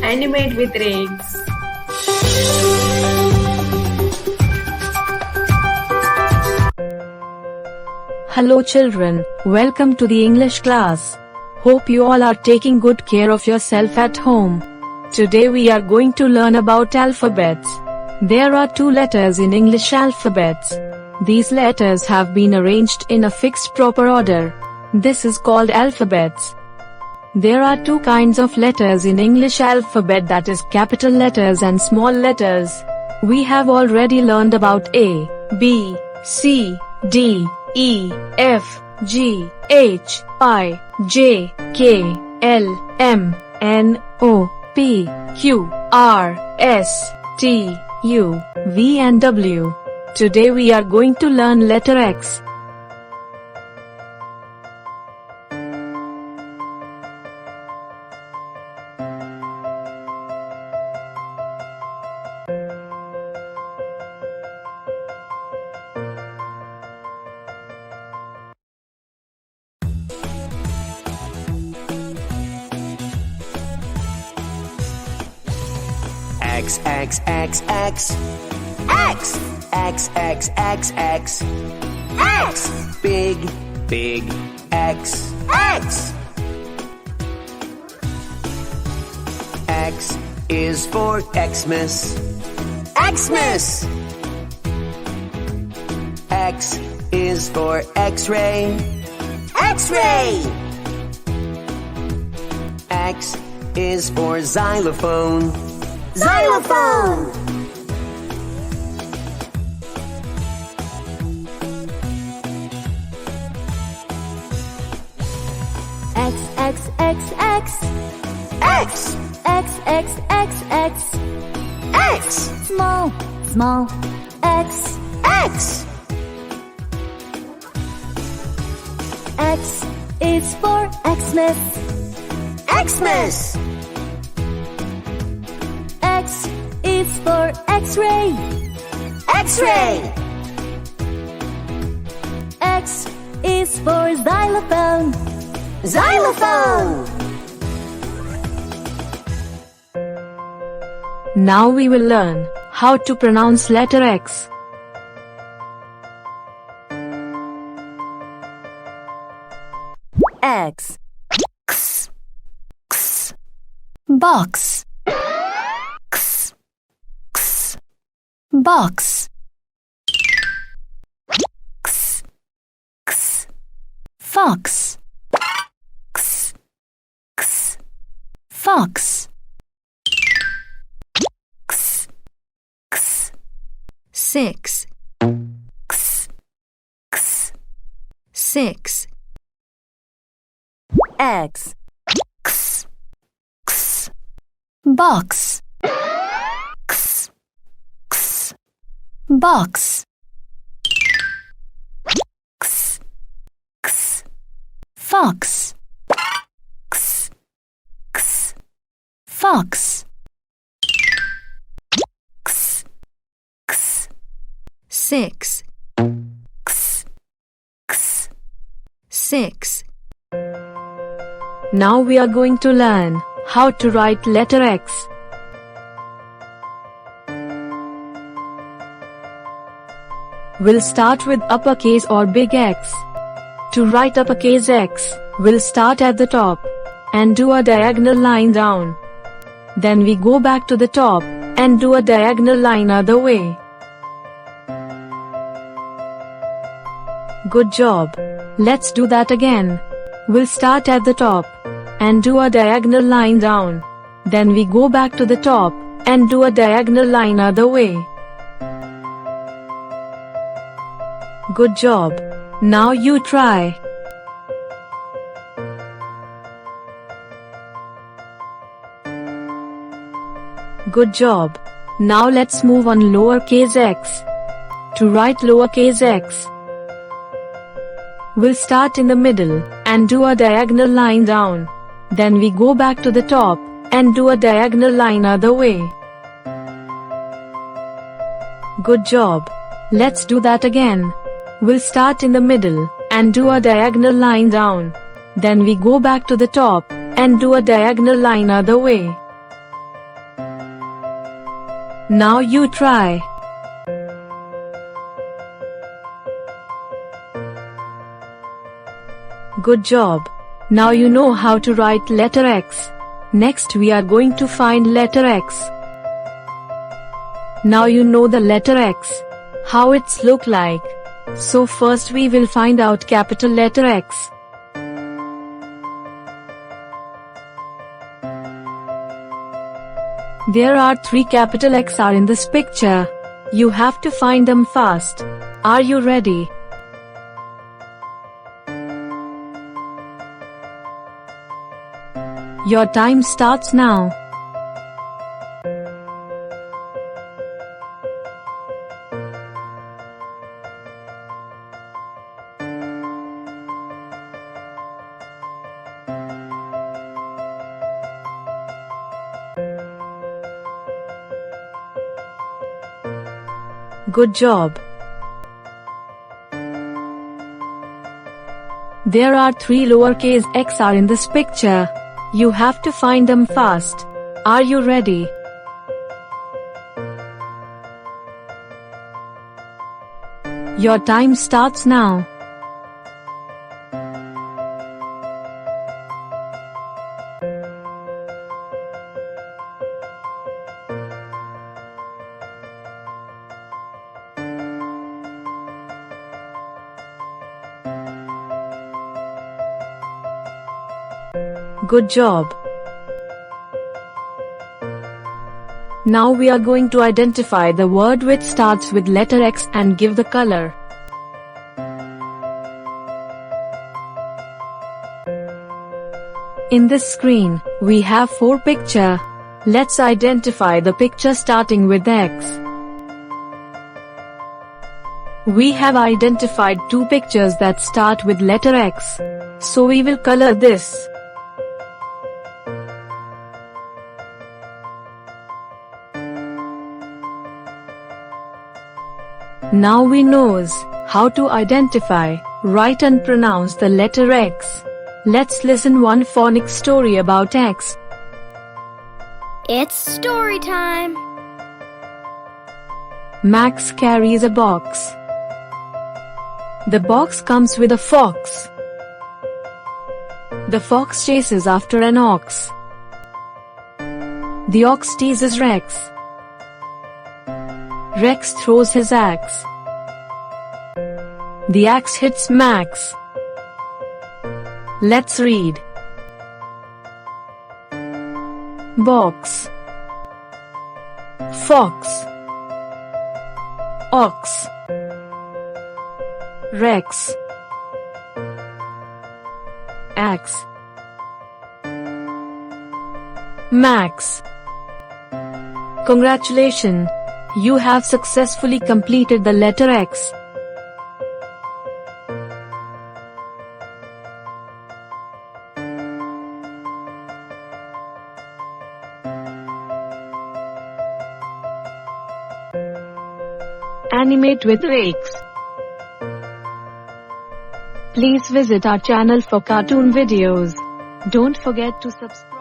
Animate with Rekhs. Hello children, welcome to the English class. Hope you all are taking good care of yourself at home. Today we are going to learn about alphabets. There are 2 letters in English alphabets. These letters have been arranged in a fixed proper order. This is called alphabets. There are 2 kinds of letters in English alphabet, that is capital letters and small letters. We have already learned about A, B, C, D, E, F, G, H, I, J, K, L, M, N, O, P, Q, R, S, T, U, V and W. Today we are going to learn letter X. X, X, X, X. X, X, X, X, X. X, big, big, X, X. X is for Xmas, Xmas. X is for X-ray, X-ray. X is for xylophone, xylophone. X, X, X, X. X, X, X, X, X. X, Small, small, X. X. X is for Xmas, Xmas. X is for X-ray, X-ray. X is for xylophone, Xylophone. Now we will learn how to pronounce letter X. X. X, X. Box. X, X. Box. X, X. Fox. X, X. Fox. X, X. 6. X, X. 6. X, X, X. Box. X, X. Box. X, X. Fox. X, X. Fox. X, X. 6. X, X. 6. Now we are going to learn how to write letter X. We'll start with uppercase or big X. To write uppercase X, we'll start at the top and do a diagonal line down. Then we go back to the top and do a diagonal line other way. Good job. Let's do that again. We'll start at the top and do a diagonal line down. Then we go back to the top and do a diagonal line other way. Good job. Now you try. Good job. Now let's move on lowercase x. To write lowercase x, we'll start in the middle and do a diagonal line down. Then we go back to the top and do a diagonal line other way. Good job. Let's do that again. We'll start in the middle and do a diagonal line down. Then we go back to the top and do a diagonal line other way. Now you try. Good job. Now you know how to write letter X. Next we are going to find letter X. Now you know the letter X, how it's look like. So first we will find out capital letter X. There are 3 capital X are in this picture. You have to find them fast. Are you ready? Your time starts now. Good job. There are 3 lowercase x are in this picture. You have to find them fast. Are you ready? Your time starts now. Good job. Now we are going to identify the word which starts with letter X and give the color. In this screen, we have 4 pictures. Let's identify the picture starting with X. We have identified 2 pictures that start with letter X. So we will color this. Now we knows how to identify, write and pronounce the letter X. Let's listen one phonics story about X. It's story time. Max carries a box. The box comes with a fox. The fox chases after an ox. The ox teases Rex. Rex throws his axe. The axe hits Max. Let's read. Box, fox, ox, Rex, axe, Max. Congratulations! You have successfully completed the letter X. AnimateWithRekhs. Please visit our channel for cartoon videos. Don't forget to subscribe.